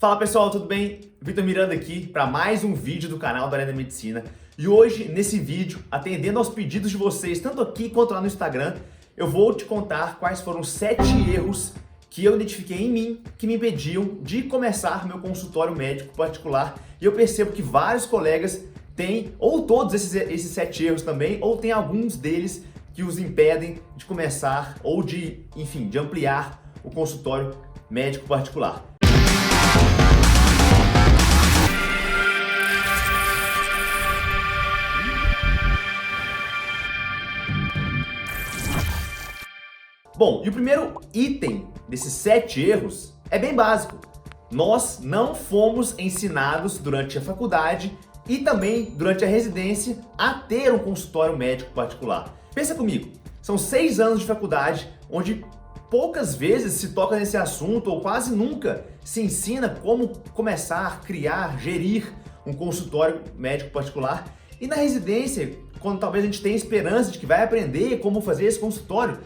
Fala pessoal, tudo bem? Vitor Miranda aqui para mais um vídeo do canal da Arena Medicina. E hoje, nesse vídeo, atendendo aos pedidos de vocês, tanto aqui quanto lá no Instagram, eu vou te contar quais foram os 7 erros que eu identifiquei em mim que me impediam de começar meu consultório médico particular. E eu percebo que vários colegas têm, ou todos esses 7 erros também, ou tem alguns deles que os impedem de começar ou de, enfim, de ampliar o consultório médico particular. Bom, e o primeiro item desses 7 erros é bem básico. Nós não fomos ensinados durante a faculdade e também durante a residência a ter um consultório médico particular. Pensa comigo, são 6 anos de faculdade onde poucas vezes se toca nesse assunto ou quase nunca se ensina como começar, criar, gerir um consultório médico particular. E na residência, quando talvez a gente tenha esperança de que vai aprender como fazer esse consultório,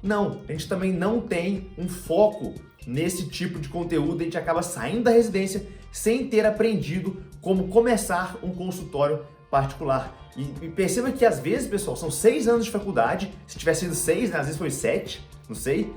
não, a gente também não tem um foco nesse tipo de conteúdo, a gente acaba saindo da residência sem ter aprendido como começar um consultório particular. E perceba que às vezes, pessoal, são 6 anos de faculdade, se tivesse sido 6, né, às vezes foi 7, não sei,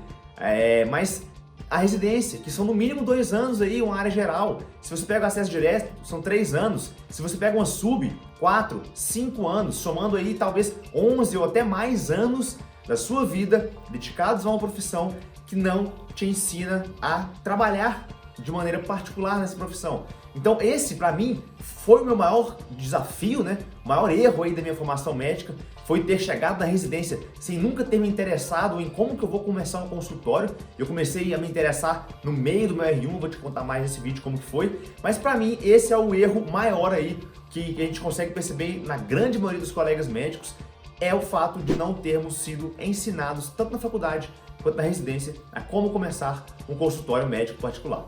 mas a residência, que são no mínimo 2 anos aí, uma área geral. Se você pega o acesso direto, são 3 anos. Se você pega uma sub, 4, 5 anos, somando aí talvez 11 ou até mais anos da sua vida dedicados a uma profissão que não te ensina a trabalhar de maneira particular nessa profissão. Então esse, para mim, foi o meu maior desafio, né? O maior erro aí da minha formação médica foi ter chegado na residência sem nunca ter me interessado em como que eu vou começar um consultório. Eu comecei a me interessar no meio do meu R1, vou te contar mais nesse vídeo como que foi. Mas para mim esse é o erro maior aí que a gente consegue perceber na grande maioria dos colegas médicos, é o fato de não termos sido ensinados, tanto na faculdade quanto na residência, a como começar um consultório médico particular.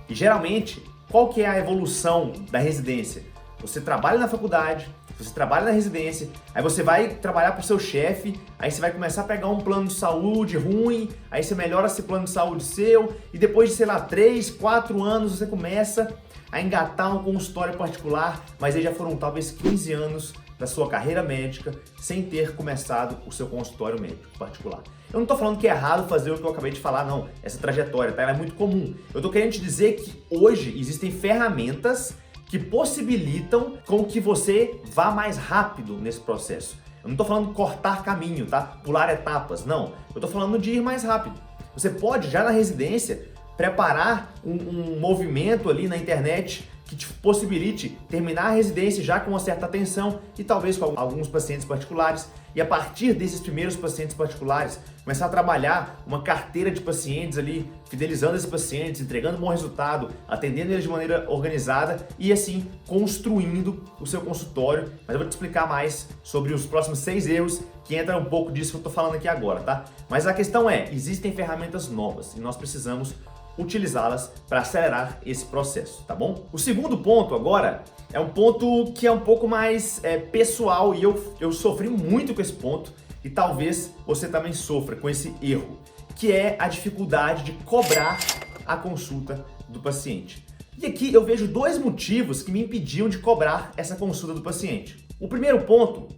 E geralmente, qual que é a evolução da residência? Você trabalha na faculdade, você trabalha na residência, aí você vai trabalhar para o seu chefe, aí você vai começar a pegar um plano de saúde ruim, aí você melhora esse plano de saúde seu, e depois de, sei lá, 3, 4 anos você começa a engatar um consultório particular, mas aí já foram talvez 15 anos da sua carreira médica sem ter começado o seu consultório médico particular. Eu não estou falando que é errado fazer o que eu acabei de falar, não. Essa trajetória, tá? Ela é muito comum. Eu estou querendo te dizer que hoje existem ferramentas que possibilitam com que você vá mais rápido nesse processo. Eu não estou falando de cortar caminho, tá? Pular etapas, não. Eu estou falando de ir mais rápido. Você pode, já na residência, preparar um movimento ali na internet que te possibilite terminar a residência já com uma certa atenção e talvez com alguns pacientes particulares, e a partir desses primeiros pacientes particulares começar a trabalhar uma carteira de pacientes ali, fidelizando esses pacientes, entregando um bom resultado, atendendo eles de maneira organizada e assim construindo o seu consultório. Mas eu vou te explicar mais sobre os próximos 6 erros que entra um pouco disso que eu tô falando aqui agora, tá? Mas a questão é, existem ferramentas novas e nós precisamos utilizá-las para acelerar esse processo, tá bom? O segundo ponto agora é um ponto que é um pouco mais pessoal e eu sofri muito com esse ponto e talvez você também sofra com esse erro, que é a dificuldade de cobrar a consulta do paciente. E aqui eu vejo 2 motivos que me impediam de cobrar essa consulta do paciente. O primeiro ponto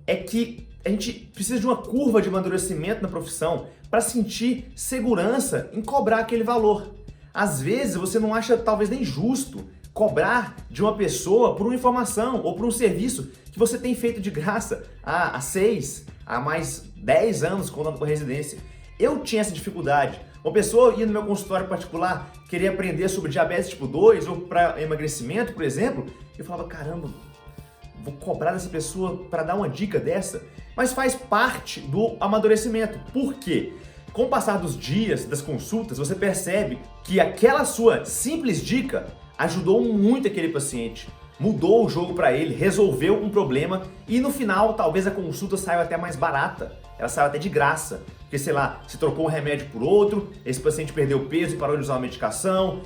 é que a gente precisa de uma curva de amadurecimento na profissão para sentir segurança em cobrar aquele valor. Às vezes você não acha talvez nem justo cobrar de uma pessoa por uma informação ou por um serviço que você tem feito de graça há 6, há mais 10 anos contando com a residência. Eu tinha essa dificuldade. Uma pessoa ia no meu consultório particular querer aprender sobre diabetes tipo 2 ou para emagrecimento, por exemplo, e eu falava, caramba, vou cobrar dessa pessoa para dar uma dica dessa? Mas faz parte do amadurecimento. Por quê? Com o passar dos dias, das consultas, você percebe que aquela sua simples dica ajudou muito aquele paciente, mudou o jogo para ele, resolveu um problema e no final talvez a consulta saiu até mais barata, ela saiu até de graça, porque sei lá, se trocou um remédio por outro, esse paciente perdeu peso e parou de usar uma medicação,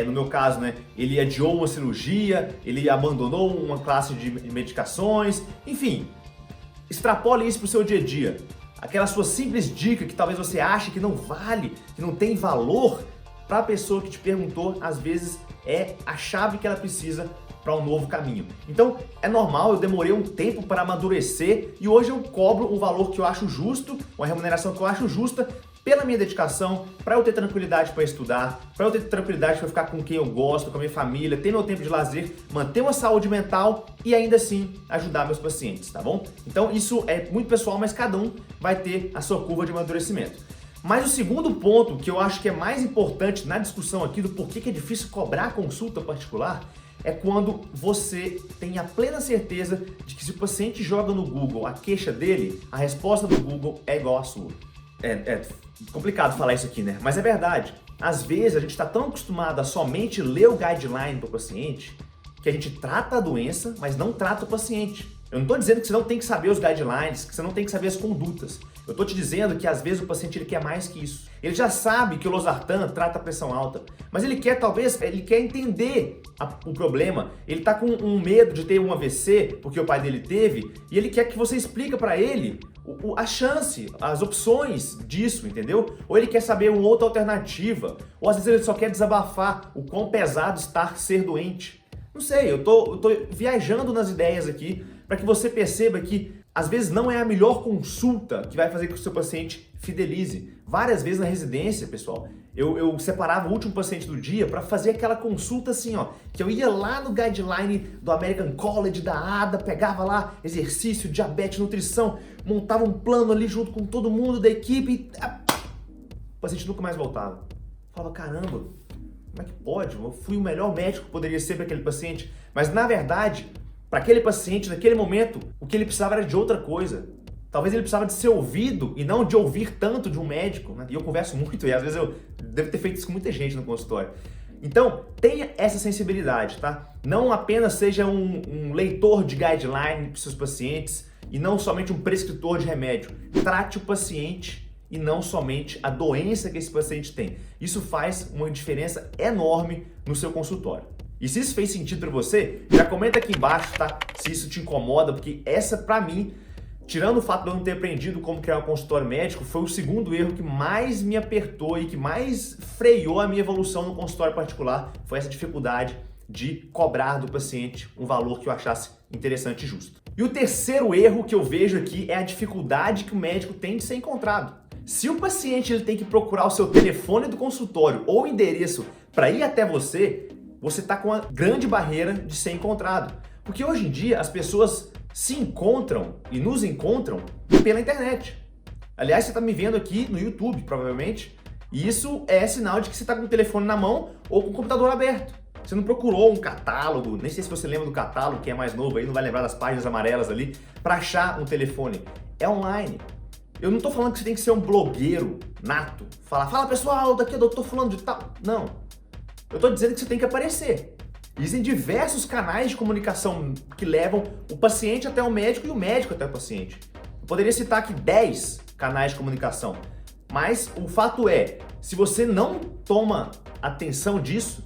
no meu caso, né, ele adiou uma cirurgia, ele abandonou uma classe de medicações, enfim, extrapole isso para o seu dia a dia. Aquela sua simples dica que talvez você ache que não vale, que não tem valor, para a pessoa que te perguntou, às vezes é a chave que ela precisa para um novo caminho. Então, é normal, eu demorei um tempo para amadurecer e hoje eu cobro um valor que eu acho justo, uma remuneração que eu acho justa pela minha dedicação, para eu ter tranquilidade para estudar, para eu ter tranquilidade para ficar com quem eu gosto, com a minha família, ter meu tempo de lazer, manter uma saúde mental e ainda assim ajudar meus pacientes, tá bom? Então, isso é muito pessoal, mas cada um vai ter a sua curva de amadurecimento. Mas o segundo ponto que eu acho que é mais importante na discussão aqui do porquê que é difícil cobrar consulta particular é quando você tem a plena certeza de que se o paciente joga no Google a queixa dele, a resposta do Google é igual à sua. É complicado falar isso aqui, né? Mas é verdade. Às vezes a gente está tão acostumado a somente ler o guideline do paciente que a gente trata a doença, mas não trata o paciente. Eu não estou dizendo que você não tem que saber os guidelines, que você não tem que saber as condutas. Eu estou te dizendo que às vezes o paciente ele quer mais que isso. Ele já sabe que o losartan trata a pressão alta, mas ele quer entender o problema. Ele está com um medo de ter um AVC, porque o pai dele teve, e ele quer que você explique para ele a chance, as opções disso, entendeu? Ou ele quer saber uma outra alternativa, ou às vezes ele só quer desabafar o quão pesado está ser doente. Não sei, eu tô viajando nas ideias aqui para que você perceba que às vezes não é a melhor consulta que vai fazer com que o seu paciente fidelize. Várias vezes na residência, pessoal, eu separava o último paciente do dia para fazer aquela consulta assim, ó, que eu ia lá no guideline do American College, da ADA, pegava lá exercício, diabetes, nutrição, montava um plano ali junto com todo mundo da equipe e o paciente nunca mais voltava. Falava, caramba, como é que pode? Eu fui o melhor médico que poderia ser para aquele paciente, mas na verdade, para aquele paciente, naquele momento, o que ele precisava era de outra coisa. Talvez ele precisava de ser ouvido e não de ouvir tanto de um médico, né? E eu converso muito e às vezes eu devo ter feito isso com muita gente no consultório. Então, tenha essa sensibilidade, tá? Não apenas seja um leitor de guideline para seus pacientes e não somente um prescritor de remédio. Trate o paciente e não somente a doença que esse paciente tem. Isso faz uma diferença enorme no seu consultório. E se isso fez sentido para você, já comenta aqui embaixo, tá? Se isso te incomoda, porque essa, para mim, tirando o fato de eu não ter aprendido como criar um consultório médico, foi o segundo erro que mais me apertou e que mais freou a minha evolução no consultório particular, foi essa dificuldade de cobrar do paciente um valor que eu achasse interessante e justo. E o terceiro erro que eu vejo aqui é a dificuldade que o médico tem de ser encontrado. Se o paciente ele tem que procurar o seu telefone do consultório ou endereço para ir até você está com uma grande barreira de ser encontrado. Porque hoje em dia as pessoas se encontram e nos encontram pela internet. Aliás, você está me vendo aqui no YouTube, provavelmente, e isso é sinal de que você está com o telefone na mão ou com o computador aberto. Você não procurou um catálogo, nem sei se você lembra do catálogo, quem é mais novo aí não vai lembrar das páginas amarelas ali, para achar um telefone. É online. Eu não estou falando que você tem que ser um blogueiro nato, fala pessoal, daqui é o doutor fulano de tal. Não. Eu estou dizendo que você tem que aparecer. Existem diversos canais de comunicação que levam o paciente até o médico e o médico até o paciente. Eu poderia citar aqui 10 canais de comunicação, mas o fato é, se você não toma atenção disso,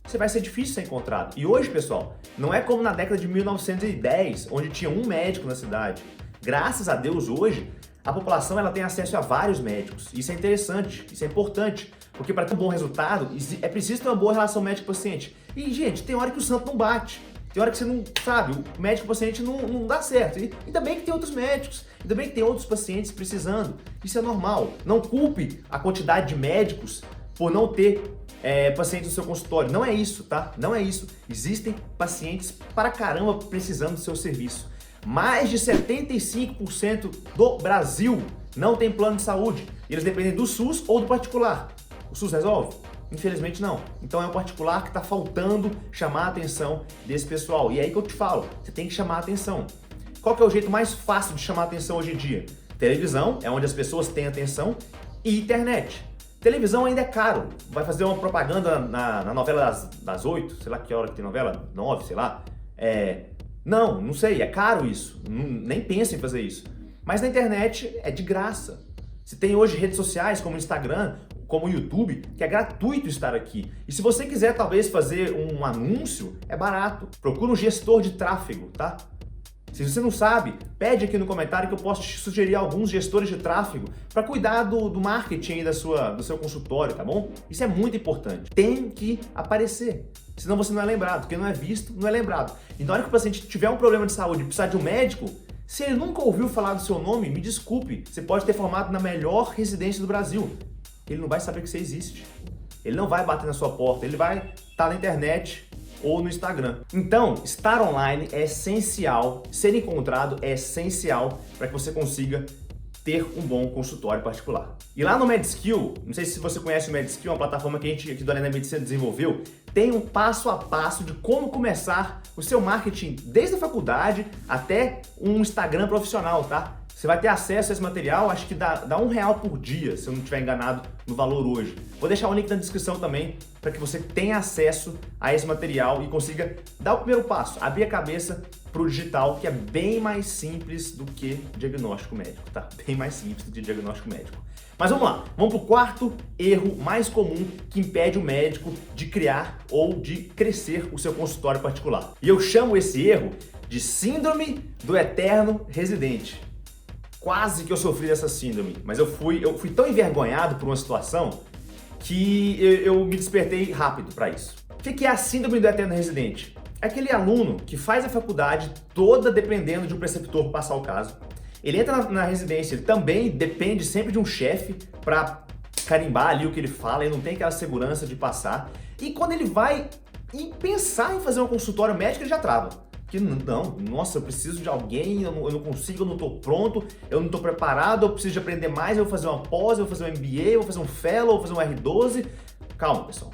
você vai ser difícil ser encontrado. E hoje, pessoal, não é como na década de 1910, onde tinha um médico na cidade. Graças a Deus, hoje, a população ela tem acesso a vários médicos. Isso é interessante, isso é importante. Porque para ter um bom resultado, é preciso ter uma boa relação médico-paciente. E, gente, tem hora que o santo não bate. Tem hora que você não, sabe, o médico-paciente não dá certo. E ainda bem que tem outros médicos, ainda bem que tem outros pacientes precisando. Isso é normal. Não culpe a quantidade de médicos por não ter pacientes no seu consultório. Não é isso, tá? Não é isso. Existem pacientes para caramba precisando do seu serviço. Mais de 75% do Brasil não tem plano de saúde. Eles dependem do SUS ou do particular. O SUS resolve? Infelizmente não. Então é o particular que está faltando chamar a atenção desse pessoal. E é aí que eu te falo, você tem que chamar a atenção. Qual que é o jeito mais fácil de chamar a atenção hoje em dia? Televisão, é onde as pessoas têm atenção, e internet. Televisão ainda é caro. Vai fazer uma propaganda na novela das 8, sei lá que hora que tem novela, 9, sei lá. Não sei, é caro isso. Nem pensa em fazer isso. Mas na internet é de graça. Você tem hoje redes sociais como o Instagram, como o YouTube, que é gratuito estar aqui. E se você quiser talvez fazer um anúncio, é barato. Procura um gestor de tráfego, tá? Se você não sabe, pede aqui no comentário que eu posso te sugerir alguns gestores de tráfego para cuidar do marketing aí do seu consultório, tá bom? Isso é muito importante. Tem que aparecer, senão você não é lembrado. Quem não é visto, não é lembrado. E na hora que o paciente tiver um problema de saúde e precisar de um médico, se ele nunca ouviu falar do seu nome, me desculpe, você pode ter formado na melhor residência do Brasil. Ele não vai saber que você existe. Ele não vai bater na sua porta, ele vai estar na internet ou no Instagram. Então, estar online é essencial, ser encontrado é essencial para que você consiga ter um bom consultório particular. E lá no MedSkill, não sei se você conhece o MedSkill, uma plataforma que a gente aqui do Além da Medicina desenvolveu, tem um passo a passo de como começar o seu marketing desde a faculdade até um Instagram profissional, tá? Você vai ter acesso a esse material, acho que dá R$1 por dia, se eu não estiver enganado no valor hoje. Vou deixar o link na descrição também, para que você tenha acesso a esse material e consiga dar o primeiro passo, abrir a cabeça para o digital, que é bem mais simples do que diagnóstico médico, tá? Bem mais simples do que diagnóstico médico. Mas vamos lá, vamos para o quarto erro mais comum que impede o médico de criar ou de crescer o seu consultório particular. E eu chamo esse erro de síndrome do eterno residente. Quase que eu sofri dessa síndrome, mas eu fui tão envergonhado por uma situação que eu me despertei rápido para isso. O que é a síndrome do eterno residente? É aquele aluno que faz a faculdade toda dependendo de um preceptor passar o caso. Ele entra na residência, ele também depende sempre de um chefe para carimbar ali o que ele fala, ele não tem aquela segurança de passar. E quando ele vai pensar em fazer um consultório médico, ele já trava. Que não, nossa, eu preciso de alguém, eu não consigo, eu não estou pronto, eu não estou preparado, eu preciso de aprender mais, eu vou fazer uma pós, eu vou fazer um MBA, eu vou fazer um Fellow, eu vou fazer um R12. Calma, pessoal,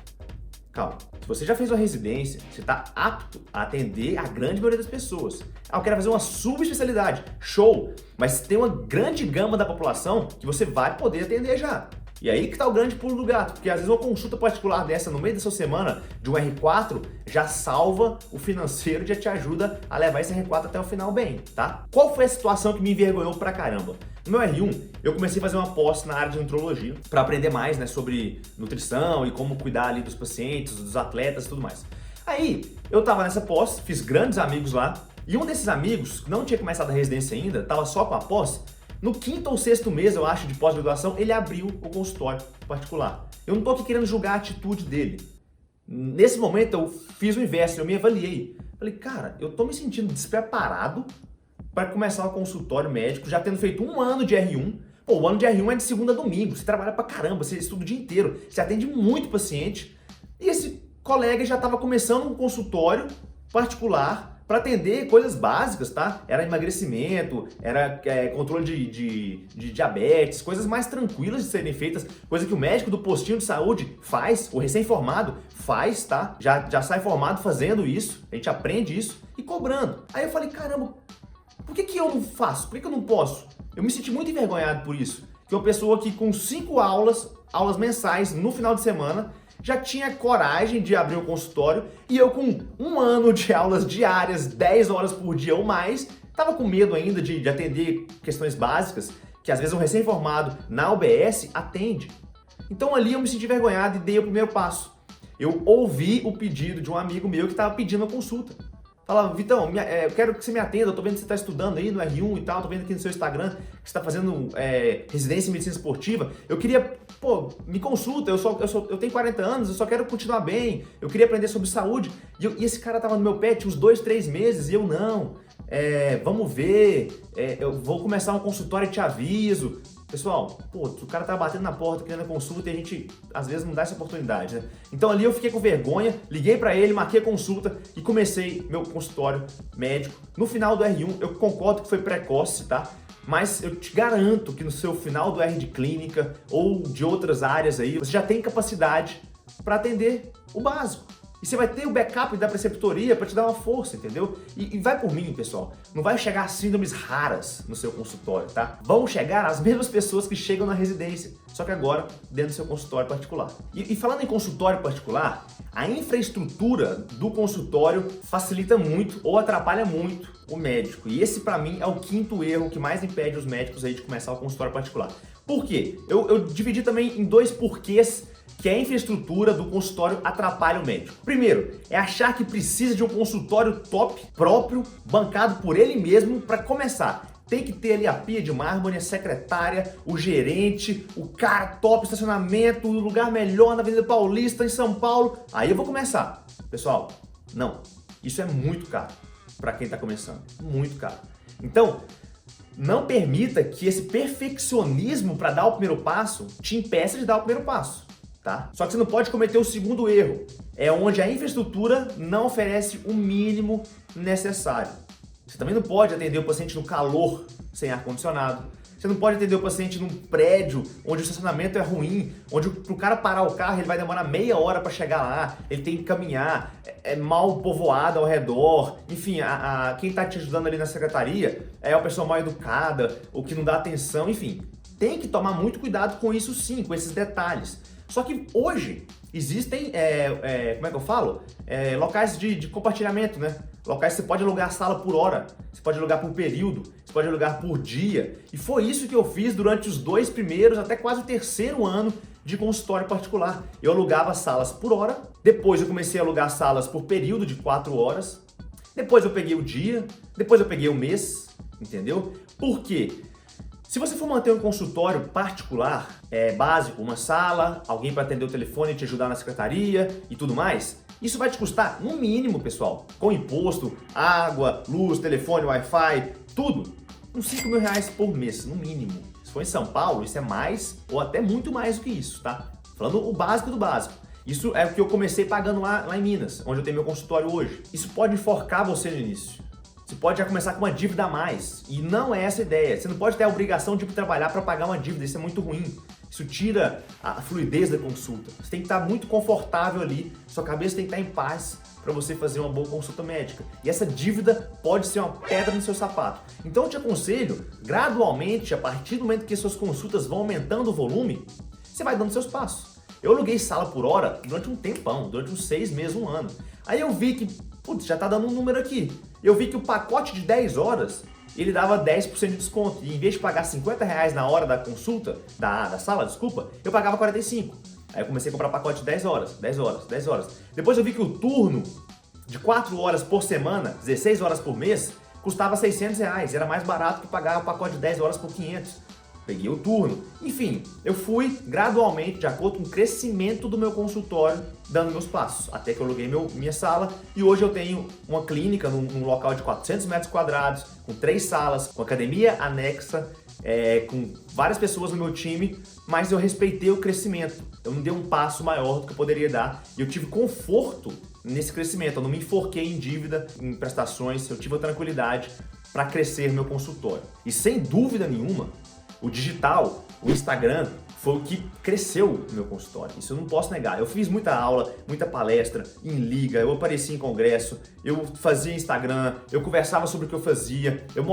calma. Se você já fez uma residência, você está apto a atender a grande maioria das pessoas. Eu quero fazer uma subespecialidade, show, mas tem uma grande gama da população que você vai poder atender já. E aí que tá o grande pulo do gato, porque às vezes uma consulta particular dessa no meio da sua semana, de um R4, já salva o financeiro, já te ajuda a levar esse R4 até o final bem, tá? Qual foi a situação que me envergonhou pra caramba? No meu R1, eu comecei a fazer uma pós na área de nutrologia, para aprender mais, né, sobre nutrição e como cuidar ali dos pacientes, dos atletas e tudo mais. Aí, eu tava nessa pós, fiz grandes amigos lá, e um desses amigos, que não tinha começado a residência ainda, tava só com a pós. No 5º ou 6º mês, eu acho, de pós-graduação, ele abriu o consultório particular. Eu não tô aqui querendo julgar a atitude dele. Nesse momento, eu fiz o inverso, eu me avaliei. Falei, cara, eu tô me sentindo despreparado para começar um consultório médico, já tendo feito um ano de R1. Pô, o ano de R1 é de segunda a domingo, você trabalha pra caramba, você estuda o dia inteiro, você atende muito paciente. E esse colega já estava começando um consultório particular para atender coisas básicas, tá? Era emagrecimento, era controle de diabetes, coisas mais tranquilas de serem feitas, coisa que o médico do postinho de saúde faz, o recém-formado faz, tá? Já sai formado fazendo isso, a gente aprende isso e cobrando. Aí eu falei, caramba, por que eu não faço? Por que eu não posso? Eu me senti muito envergonhado por isso. Que uma pessoa que com 5 aulas mensais no final de semana, já tinha coragem de abrir um consultório e eu com um ano de aulas diárias, 10 horas por dia ou mais, tava com medo ainda de atender questões básicas que às vezes um recém-formado na UBS atende. Então ali eu me senti envergonhado e dei o primeiro passo. Eu ouvi o pedido de um amigo meu que estava pedindo a consulta. Falava, Vitão, eu quero que você me atenda, eu tô vendo que você está estudando aí no R1 e tal, tô vendo aqui no seu Instagram que você está fazendo residência em medicina esportiva. Eu queria, me consulta, eu tenho 40 anos, eu só quero continuar bem, eu queria aprender sobre saúde. E esse cara tava no meu pé, tinha uns 2, 3 meses, e eu não. Vamos ver, eu vou começar um consultório e te aviso. Pessoal, o cara tá batendo na porta querendo a consulta e a gente, às vezes, não dá essa oportunidade, né? Então ali eu fiquei com vergonha, liguei pra ele, marquei a consulta e comecei meu consultório médico. No final do R1, eu concordo que foi precoce, tá? Mas eu te garanto que no seu final do R de clínica ou de outras áreas aí, você já tem capacidade para atender o básico. E você vai ter o backup da preceptoria para te dar uma força, entendeu? E vai por mim, pessoal. Não vai chegar síndromes raras no seu consultório, tá? Vão chegar as mesmas pessoas que chegam na residência, só que agora dentro do seu consultório particular. E falando em consultório particular, a infraestrutura do consultório facilita muito ou atrapalha muito o médico. E esse, para mim, é o 5º erro que mais impede os médicos aí de começar o consultório particular. Por quê? Eu dividi também em 2 porquês que a infraestrutura do consultório atrapalha o médico. Primeiro, é achar que precisa de um consultório top, próprio, bancado por ele mesmo para começar. Tem que ter ali a pia de mármore, a secretária, o gerente, o cara top, estacionamento, o lugar melhor na Avenida Paulista, em São Paulo. Aí eu vou começar. Pessoal, não. Isso é muito caro para quem está começando. Muito caro. Então, não permita que esse perfeccionismo para dar o primeiro passo te impeça de dar o primeiro passo, tá? Só que você não pode cometer o segundo erro. É onde a infraestrutura não oferece o mínimo necessário. Você também não pode atender o paciente no calor, sem ar-condicionado. Você não pode atender o paciente num prédio onde o estacionamento é ruim, onde pro cara parar o carro ele vai demorar meia hora para chegar lá, ele tem que caminhar, é mal povoado ao redor, enfim, quem tá te ajudando ali na secretaria é a pessoa mal educada, ou que não dá atenção, enfim. Tem que tomar muito cuidado com isso sim, com esses detalhes. Só que hoje existem, como é que eu falo? Locais de compartilhamento, né? Locais que você pode alugar a sala por hora, você pode alugar por período, você pode alugar por dia. E foi isso que eu fiz durante os 2 primeiros, até quase o 3º ano de consultório particular. Eu alugava salas por hora, depois eu comecei a alugar salas por período de 4 horas, depois eu peguei o dia, depois eu peguei o mês, entendeu? Por quê? Se você for manter um consultório particular, básico, uma sala, alguém para atender o telefone e te ajudar na secretaria e tudo mais, isso vai te custar, no mínimo, pessoal, com imposto, água, luz, telefone, Wi-Fi, tudo, uns 5 mil reais por mês, no mínimo. Se for em São Paulo, isso é mais ou até muito mais do que isso, tá? Falando o básico do básico. Isso é o que eu comecei pagando lá em Minas, onde eu tenho meu consultório hoje. Isso pode enforcar você no início. Você pode já começar com uma dívida a mais, e não é essa a ideia. Você não pode ter a obrigação de trabalhar para pagar uma dívida, isso é muito ruim. Isso tira a fluidez da consulta. Você tem que estar muito confortável ali, sua cabeça tem que estar em paz para você fazer uma boa consulta médica. E essa dívida pode ser uma pedra no seu sapato. Então eu te aconselho, gradualmente, a partir do momento que suas consultas vão aumentando o volume, você vai dando seus passos. Eu aluguei sala por hora durante um tempão, durante uns 6 meses, 1 ano. Aí eu vi que, putz, já tá dando um número aqui. Eu vi que o pacote de 10 horas, ele dava 10% de desconto. E em vez de pagar 50 reais na hora da consulta, da sala, desculpa, eu pagava 45. Aí eu comecei a comprar pacote de 10 horas, 10 horas, 10 horas. Depois eu vi que o turno de 4 horas por semana, 16 horas por mês, custava 600 reais. Era mais barato que pagar o pacote de 10 horas por 500. Peguei o turno. Enfim, eu fui gradualmente, de acordo com o crescimento do meu consultório, dando meus passos. Até que eu aluguei minha sala e hoje eu tenho uma clínica num local de 400 metros quadrados, com 3 salas, com academia anexa, com várias pessoas no meu time, mas eu respeitei o crescimento. Eu não dei um passo maior do que eu poderia dar e eu tive conforto nesse crescimento. Eu não me enforquei em dívida, em prestações, eu tive a tranquilidade para crescer meu consultório. E sem dúvida nenhuma, o digital, o Instagram, foi o que cresceu no meu consultório. Isso eu não posso negar. Eu fiz muita aula, muita palestra em liga, eu apareci em congresso, eu fazia Instagram, eu conversava sobre o que eu fazia, eu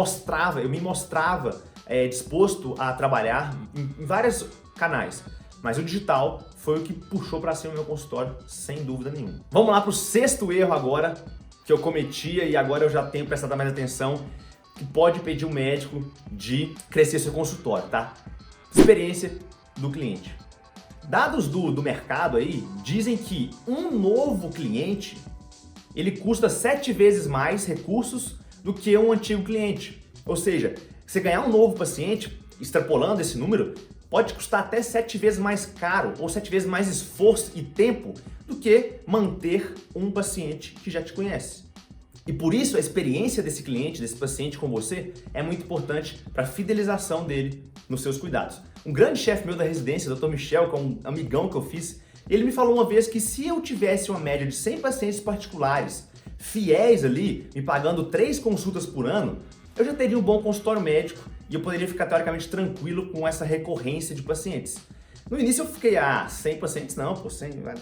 me mostrava disposto a trabalhar em vários canais. Mas o digital foi o que puxou para cima o meu consultório, sem dúvida nenhuma. Vamos lá para o 6º erro agora que eu cometia e agora eu já tenho prestado mais atenção, que pode impedir o médico de crescer seu consultório, tá? Experiência do cliente. Dados do mercado aí dizem que um novo cliente, ele custa 7 vezes mais recursos do que um antigo cliente. Ou seja, você ganhar um novo paciente, extrapolando esse número, pode custar até 7 vezes mais caro ou 7 vezes mais esforço e tempo do que manter um paciente que já te conhece. E por isso a experiência desse cliente, desse paciente com você, é muito importante para a fidelização dele nos seus cuidados. Um grande chefe meu da residência, Dr. Michel, que é um amigão que eu fiz, ele me falou uma vez que se eu tivesse uma média de 100 pacientes particulares, fiéis ali, me pagando 3 consultas por ano, eu já teria um bom consultório médico e eu poderia ficar teoricamente tranquilo com essa recorrência de pacientes. No início eu fiquei, 100 pacientes não, 100 vai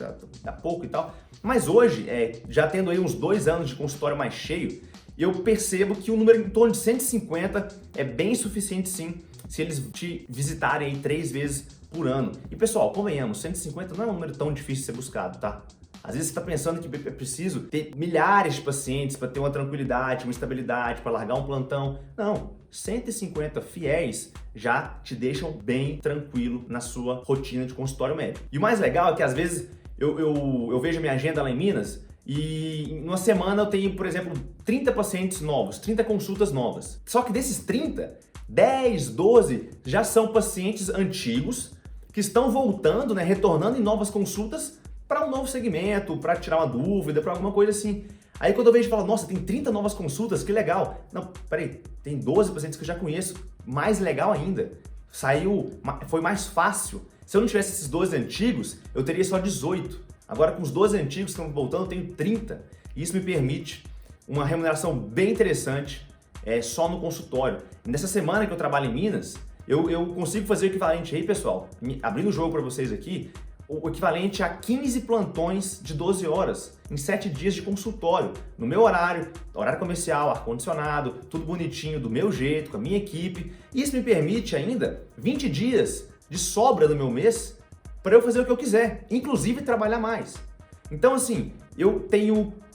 dar pouco e tal. Mas hoje, já tendo aí uns 2 anos de consultório mais cheio, eu percebo que o número em torno de 150 é bem suficiente sim, se eles te visitarem aí 3 vezes por ano. E pessoal, convenhamos, 150 não é um número tão difícil de ser buscado, tá? Às vezes você está pensando que é preciso ter milhares de pacientes para ter uma tranquilidade, uma estabilidade, para largar um plantão. Não, 150 fiéis já te deixam bem tranquilo na sua rotina de consultório médico. E o mais legal é que às vezes eu vejo minha agenda lá em Minas e em uma semana eu tenho, por exemplo, 30 pacientes novos, 30 consultas novas. Só que desses 30, 10, 12 já são pacientes antigos que estão voltando, né, retornando em novas consultas para um novo segmento, para tirar uma dúvida, para alguma coisa assim. Aí quando eu vejo e falo, nossa, tem 30 novas consultas, que legal. Não, peraí, tem 12 pacientes que eu já conheço, mais legal ainda. Foi mais fácil. Se eu não tivesse esses 12 antigos, eu teria só 18. Agora com os 12 antigos que estão voltando, eu tenho 30. E isso me permite uma remuneração bem interessante só no consultório. Nessa semana que eu trabalho em Minas, eu consigo fazer o equivalente aí, pessoal, abrindo o jogo para vocês aqui, o equivalente a 15 plantões de 12 horas em 7 dias de consultório, no meu horário comercial, ar-condicionado, tudo bonitinho, do meu jeito, com a minha equipe. Isso me permite ainda 20 dias de sobra do meu mês para eu fazer o que eu quiser, inclusive trabalhar mais. Então assim, eu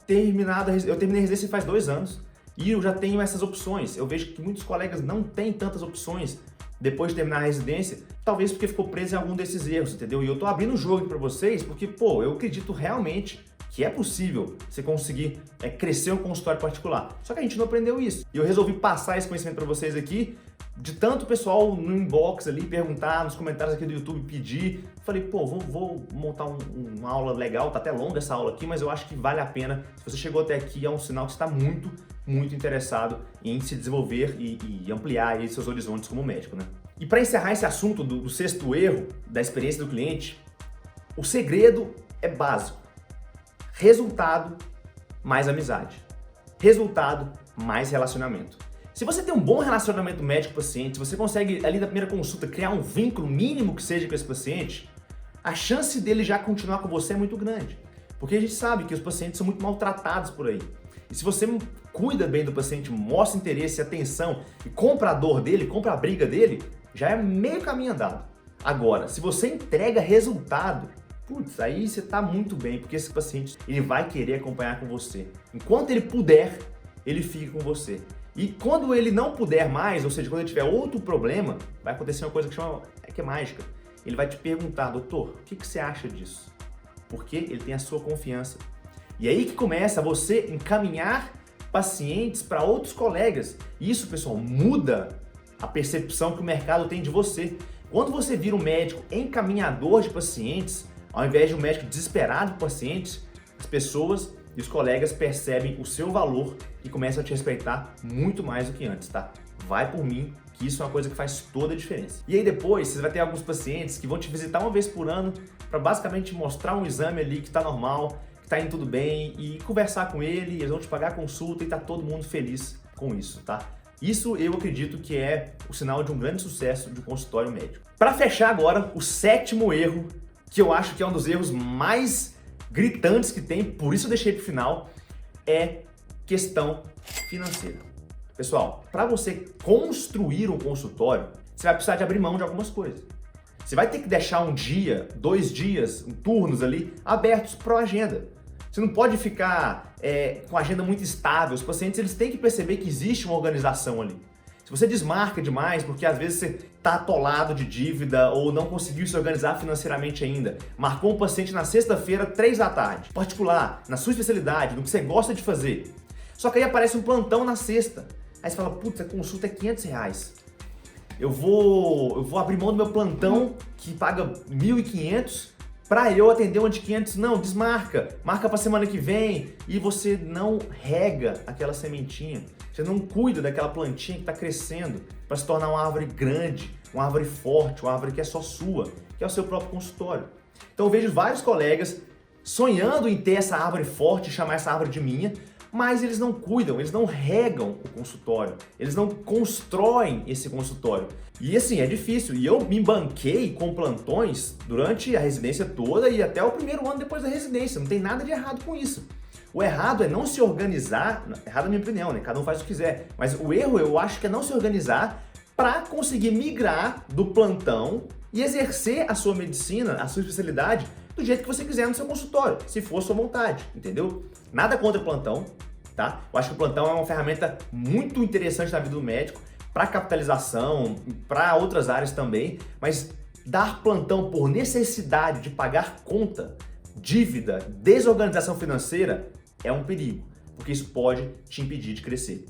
terminei a residência faz 2 anos e eu já tenho essas opções. Eu vejo que muitos colegas não têm tantas opções depois de terminar a residência, talvez porque ficou preso em algum desses erros, entendeu? E eu tô abrindo o jogo aqui para vocês porque, pô, eu acredito realmente que é possível você conseguir crescer um consultório particular. Só que a gente não aprendeu isso. E eu resolvi passar esse conhecimento para vocês aqui, de tanto o pessoal no inbox ali perguntar, nos comentários aqui do YouTube pedir. Falei, pô, vou montar uma aula legal, tá até longa essa aula aqui, mas eu acho que vale a pena. Se você chegou até aqui, é um sinal que você está muito, muito interessado em se desenvolver e ampliar aí seus horizontes como médico, né? E para encerrar esse assunto do 6º erro, da experiência do cliente, o segredo é básico. Resultado mais amizade. Resultado mais relacionamento. Se você tem um bom relacionamento médico-paciente, se você consegue ali na primeira consulta criar um vínculo mínimo que seja com esse paciente, a chance dele já continuar com você é muito grande. Porque a gente sabe que os pacientes são muito maltratados por aí. E se você cuida bem do paciente, mostra interesse, atenção e compra a dor dele, compra a briga dele, já é meio caminho andado. Agora, se você entrega resultado, putz, aí você tá muito bem, porque esse paciente ele vai querer acompanhar com você. Enquanto ele puder, ele fica com você. E quando ele não puder mais, ou seja, quando ele tiver outro problema, vai acontecer uma coisa que é mágica. Ele vai te perguntar, doutor, o que você acha disso? Porque ele tem a sua confiança. E aí que começa você encaminhar pacientes para outros colegas. Isso, pessoal, muda a percepção que o mercado tem de você. Quando você vira um médico encaminhador de pacientes, ao invés de um médico desesperado por pacientes, as pessoas e os colegas percebem o seu valor e começam a te respeitar muito mais do que antes, tá? Vai por mim, que isso é uma coisa que faz toda a diferença. E aí depois, você vai ter alguns pacientes que vão te visitar uma vez por ano para basicamente mostrar um exame ali que tá normal, que tá indo tudo bem e conversar com ele, eles vão te pagar a consulta e tá todo mundo feliz com isso, tá? Isso eu acredito que é o sinal de um grande sucesso de um consultório médico. Para fechar agora, o 7º erro, que eu acho que é um dos erros mais gritantes que tem, por isso eu deixei pro final, é questão financeira. Pessoal, para você construir um consultório, você vai precisar de abrir mão de algumas coisas. Você vai ter que deixar um dia, 2 dias, turnos ali, abertos para a agenda. Você não pode ficar com a agenda muito estável. Os pacientes eles têm que perceber que existe uma organização ali. Se você desmarca demais, porque às vezes você está atolado de dívida ou não conseguiu se organizar financeiramente ainda, marcou um paciente na sexta-feira, 3 da tarde, particular, na sua especialidade, no que você gosta de fazer. Só que aí aparece um plantão na sexta. Aí você fala, putz, a consulta é R$500. Eu vou abrir mão do meu plantão, que paga 1.500, para eu atender uma de 500. Não, desmarca. Marca para semana que vem e você não rega aquela sementinha. Você não cuida daquela plantinha que está crescendo para se tornar uma árvore grande, uma árvore forte, uma árvore que é só sua, que é o seu próprio consultório. Então eu vejo vários colegas sonhando em ter essa árvore forte, chamar essa árvore de minha, mas eles não cuidam, eles não regam o consultório, eles não constroem esse consultório. E assim, é difícil. E eu me banquei com plantões durante a residência toda e até o primeiro ano depois da residência. Não tem nada de errado com isso. O errado é não se organizar, errado na minha opinião, né? Cada um faz o que quiser. Mas o erro eu acho que é não se organizar para conseguir migrar do plantão e exercer a sua medicina, a sua especialidade do jeito que você quiser no seu consultório, se for sua vontade, entendeu? Nada contra o plantão, tá? Eu acho que o plantão é uma ferramenta muito interessante na vida do médico, para capitalização, para outras áreas também, mas dar plantão por necessidade de pagar conta, dívida, desorganização financeira é um perigo, porque isso pode te impedir de crescer.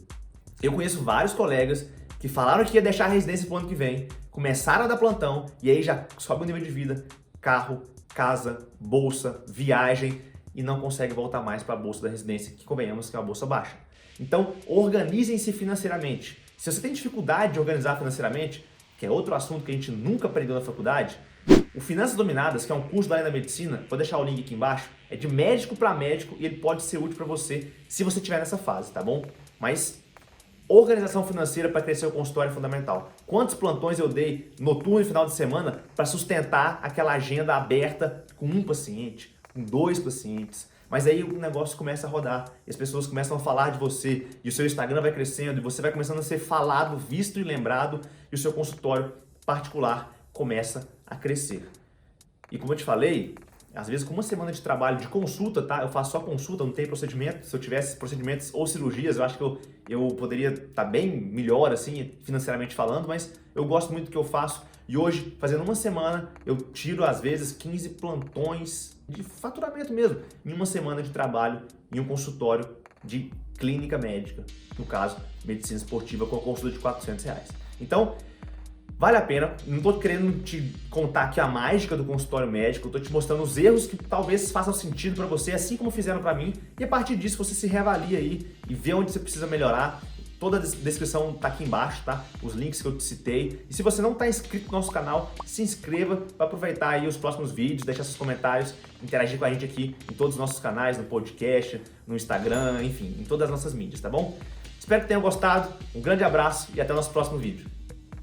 Eu conheço vários colegas que falaram que ia deixar a residência pro ano que vem, começaram a dar plantão e aí já sobe o nível de vida, carro, casa, bolsa, viagem e não consegue voltar mais para a bolsa da residência, que convenhamos que é uma bolsa baixa. Então, organizem-se financeiramente. Se você tem dificuldade de organizar financeiramente, que é outro assunto que a gente nunca aprendeu na faculdade, o Finanças Dominadas, que é um curso da área da medicina, vou deixar o link aqui embaixo, é de médico para médico e ele pode ser útil para você se você estiver nessa fase, tá bom? Mas organização financeira para crescer o consultório é fundamental. Quantos plantões eu dei noturno e final de semana para sustentar aquela agenda aberta com um paciente, com 2 pacientes? Mas aí o negócio começa a rodar e as pessoas começam a falar de você e o seu Instagram vai crescendo e você vai começando a ser falado, visto e lembrado e o seu consultório particular começa a crescer. E como eu te falei, às vezes com uma semana de trabalho de consulta, tá? Eu faço só consulta, não tem procedimento. Se eu tivesse procedimentos ou cirurgias, eu acho que eu poderia estar bem melhor, assim, financeiramente falando, mas eu gosto muito do que eu faço. E hoje, fazendo uma semana, eu tiro às vezes 15 plantões de faturamento mesmo, em uma semana de trabalho em um consultório de clínica médica, no caso, medicina esportiva com a consulta de R$400. Então, vale a pena, não estou querendo te contar aqui a mágica do consultório médico, estou te mostrando os erros que talvez façam sentido para você, assim como fizeram para mim, e a partir disso você se reavalia aí e vê onde você precisa melhorar. Toda a descrição tá aqui embaixo, tá? Os links que eu te citei. E se você não está inscrito no nosso canal, se inscreva para aproveitar aí os próximos vídeos, deixar seus comentários, interagir com a gente aqui em todos os nossos canais, no podcast, no Instagram, enfim, em todas as nossas mídias, tá bom? Espero que tenham gostado, um grande abraço e até o nosso próximo vídeo.